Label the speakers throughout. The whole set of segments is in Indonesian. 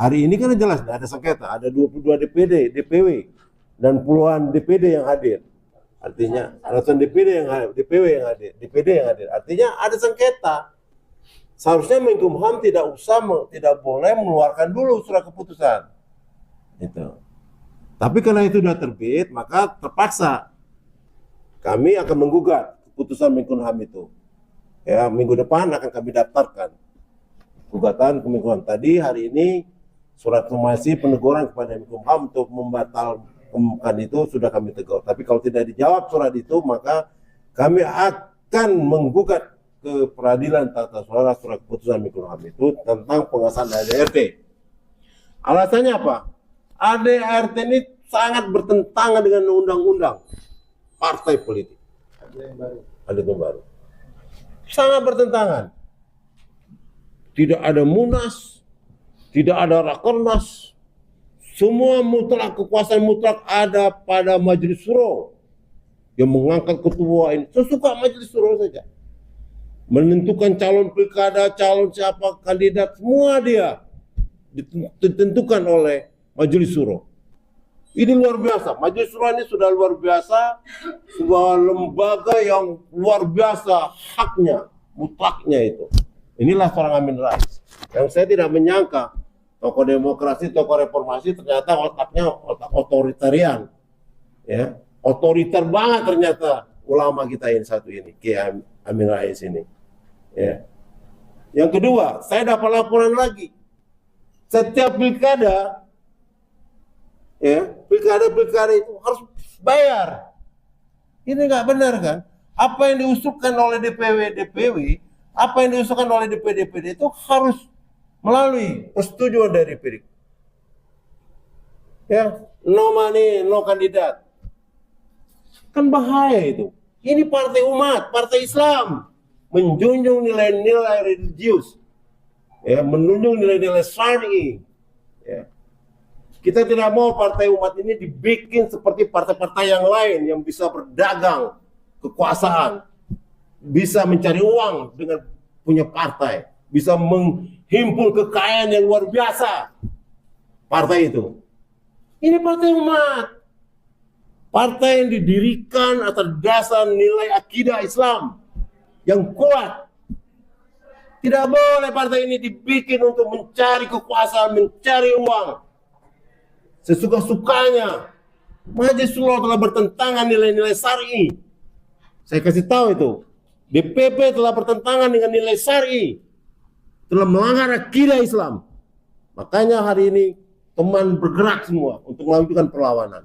Speaker 1: Hari ini kan jelas ada sengketa, ada 22 DPD, DPW, dan puluhan DPD yang hadir. Artinya ratusan DPD yang hadir, DPW yang hadir, DPD yang hadir. Artinya ada sengketa. Seharusnya Menkumham tidak boleh mengeluarkan dulu surat keputusan. Itu. Tapi karena itu sudah terbit, maka terpaksa kami akan menggugat keputusan Menkumham itu. Ya, minggu depan akan kami daftarkan gugatan ke Menkumham. Tadi hari ini surat somasi peneguran kepada Menkumham untuk membatalkan itu sudah kami tegur. Tapi kalau tidak dijawab surat itu, maka kami akan menggugat ke peradilan tata usaha surat keputusan Menkumham itu tentang pengesahan ADRT. Alasannya apa? ADRT ini sangat bertentangan dengan undang-undang partai politik. Ada yang baru. Sangat bertentangan. Tidak ada munas, tidak ada rakernas. Semua mutlak, kekuasaan mutlak ada pada majelis suro yang mengangkat ketua ini. Sesuka majelis suro saja. Menentukan calon pilkada, calon siapa kandidat, semua dia ditentukan oleh majelis suro. Ini luar biasa. Majelis suro ini sudah luar biasa, sebuah lembaga yang luar biasa haknya, mutlaknya itu. Inilah seorang Amin Rais. Yang saya tidak menyangka tokoh demokrasi, tokoh reformasi ternyata otaknya otak otoritarian, ya, otoriter banget ternyata ulama kita ini satu ini, Kiai Amin Rais ini. Ya. Yang kedua, saya dapat laporan lagi. Setiap pilkada, ya, pilkada itu harus bayar. Ini nggak benar kan? Apa yang diusulkan oleh DPW, apa yang diusulkan oleh DPD itu harus melalui persetujuan dari DPD. Ya, no money, no kandidat. Kan bahaya itu. Ini partai umat, partai Islam, menjunjung nilai-nilai religius, ya, menunjung nilai-nilai syar'i. Ya. Kita tidak mau partai umat ini dibikin seperti partai-partai yang lain yang bisa berdagang kekuasaan, bisa mencari uang dengan punya partai, bisa menghimpun kekayaan yang luar biasa. Partai itu. Ini partai umat. Partai yang didirikan atas dasar nilai akidah Islam yang kuat. Tidak boleh partai ini dibikin untuk mencari kekuasaan, mencari uang sesuka-sukanya. Majelis Suro telah bertentangan nilai-nilai syar'i. Saya kasih tahu itu. DPP telah bertentangan dengan nilai syar'i. Telah melanggar akidah Islam. Makanya hari ini teman bergerak semua untuk melakukan perlawanan.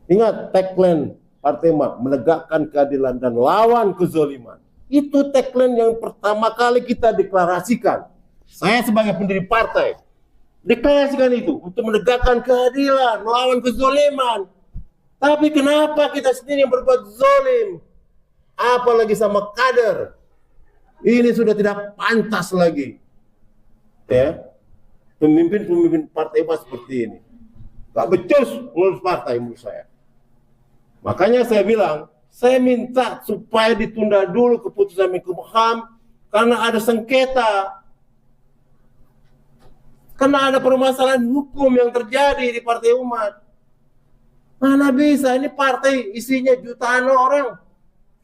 Speaker 1: Ingat tagline Partai Umat, menegakkan keadilan dan lawan kezaliman. Itu tagline yang pertama kali kita deklarasikan. Saya sebagai pendiri partai deklarasikan itu untuk menegakkan keadilan, melawan kezaliman. Tapi kenapa kita sendiri yang berbuat zalim? Apalagi sama kader. Ini sudah tidak pantas lagi. Ya, pemimpin-pemimpin partai seperti ini. Gak becus ngurus partai menurut saya. Makanya saya bilang, saya minta supaya ditunda dulu keputusan Menkumham karena ada sengketa. Karena ada permasalahan hukum yang terjadi di Partai Umat. Mana bisa, ini partai isinya jutaan orang,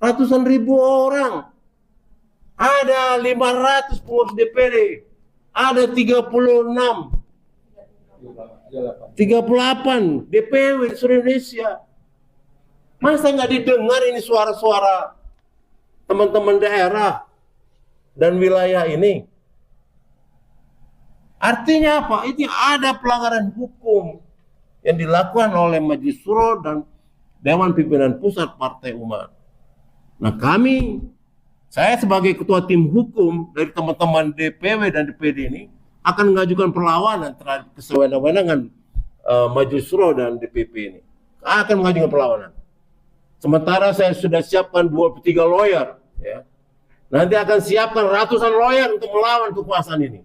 Speaker 1: ratusan ribu orang. Ada 500 pengurus DPD, ada 36, 38 DPW di seluruh Indonesia. Masa nggak didengar ini suara-suara teman-teman daerah dan wilayah ini? Artinya apa? Itu ada pelanggaran hukum yang dilakukan oleh Majelis Suro dan Dewan Pimpinan Pusat Partai Umat. Nah saya sebagai ketua tim hukum dari teman-teman DPW dan DPD ini akan mengajukan perlawanan terhadap kesewenang-wenangan Majelis Suro dan DPP ini. Akan mengajukan perlawanan. Sementara saya sudah siapkan 23 lawyer, ya. Nanti akan siapkan ratusan lawyer untuk melawan kekuasaan ini.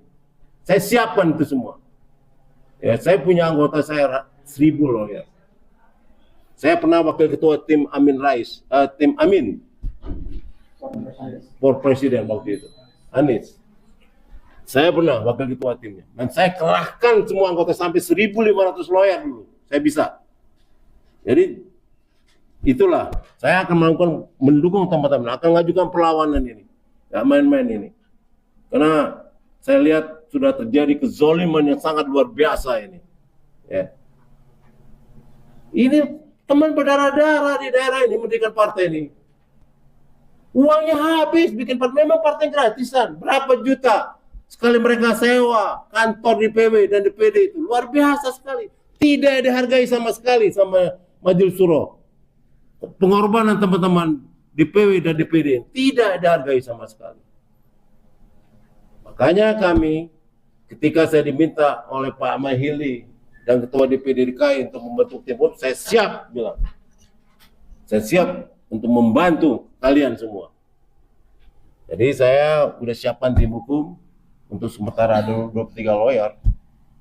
Speaker 1: Saya siapkan itu semua. Ya, saya punya anggota saya 1000 lawyer. Saya pernah wakil ketua tim Amin Rais, tim Amin for Presiden waktu itu, Anies. Saya pernah wakil ketua timnya, dan saya kerahkan semua anggota sampai 1.500 lawyer dulu. Saya bisa. Jadi itulah, saya akan mendukung teman-teman, akan mengajukan perlawanan ini, nggak main-main ini. Karena saya lihat sudah terjadi kezoliman yang sangat luar biasa ini. Ya. Ini teman berdarah-darah di daerah ini mendirikan partai ini. Uangnya habis bikin partai, memang partai gratisan, berapa juta sekali mereka sewa kantor DPW dan DPD itu, luar biasa sekali. Tidak dihargai sama sekali sama Majelis Suro. Pengorbanan teman-teman DPW dan DPD tidak dihargai sama sekali. Makanya kami, ketika saya diminta oleh Pak Mahili dan Ketua DPD DKI untuk membentuk tim hukum, saya siap bilang. Saya siap untuk membantu kalian semua. Jadi saya udah siapkan tim hukum untuk sementara ada 23 lawyer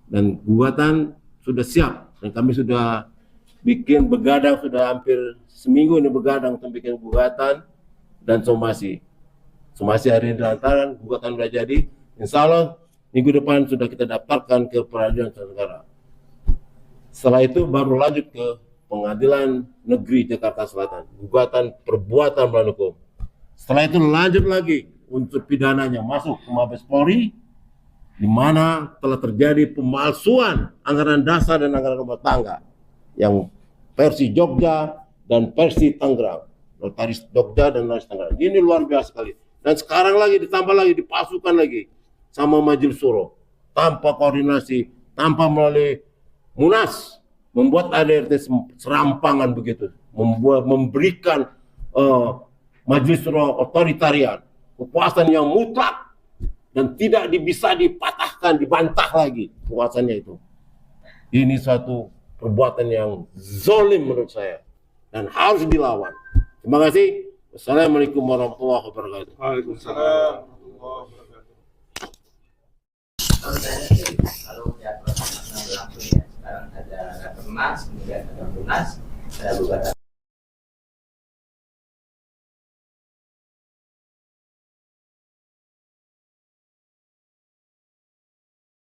Speaker 1: dan gugatan sudah siap dan kami sudah bikin begadang, sudah hampir seminggu ini begadang untuk bikin gugatan dan somasi hari ini dilantaran, gugatan sudah jadi. Insya Allah minggu depan sudah kita daftarkan ke Peradilan Tata Negara. Setelah itu baru lanjut ke Pengadilan Negeri Jakarta Selatan, gugatan perbuatan melawan hukum. Setelah itu lanjut lagi unsur pidananya masuk ke Mabes Polri, di mana telah terjadi pemalsuan anggaran dasar dan anggaran rumah tangga yang versi Jogja dan versi Tangerang, notaris Jogja dan notaris Tangerang. Ini luar biasa sekali. Dan sekarang lagi ditambah lagi, dipasukan lagi sama Majelis Suro tanpa koordinasi, tanpa melalui Munas, membuat ADRT serampangan begitu, memberikan Majelis Suro otoritarian, kekuasaan yang mutlak dan tidak bisa dipatahkan, dibantah lagi kekuasaannya itu. Ini suatu perbuatan yang zalim menurut saya dan harus dilawan. Terima kasih. Wassalamualaikum warahmatullahi wabarakatuh.
Speaker 2: Waalaikumsalam.
Speaker 3: Kalau ya proses berlangsung ya, sekarang ada Rakernas, kemudian ada Munas, ada gugatan.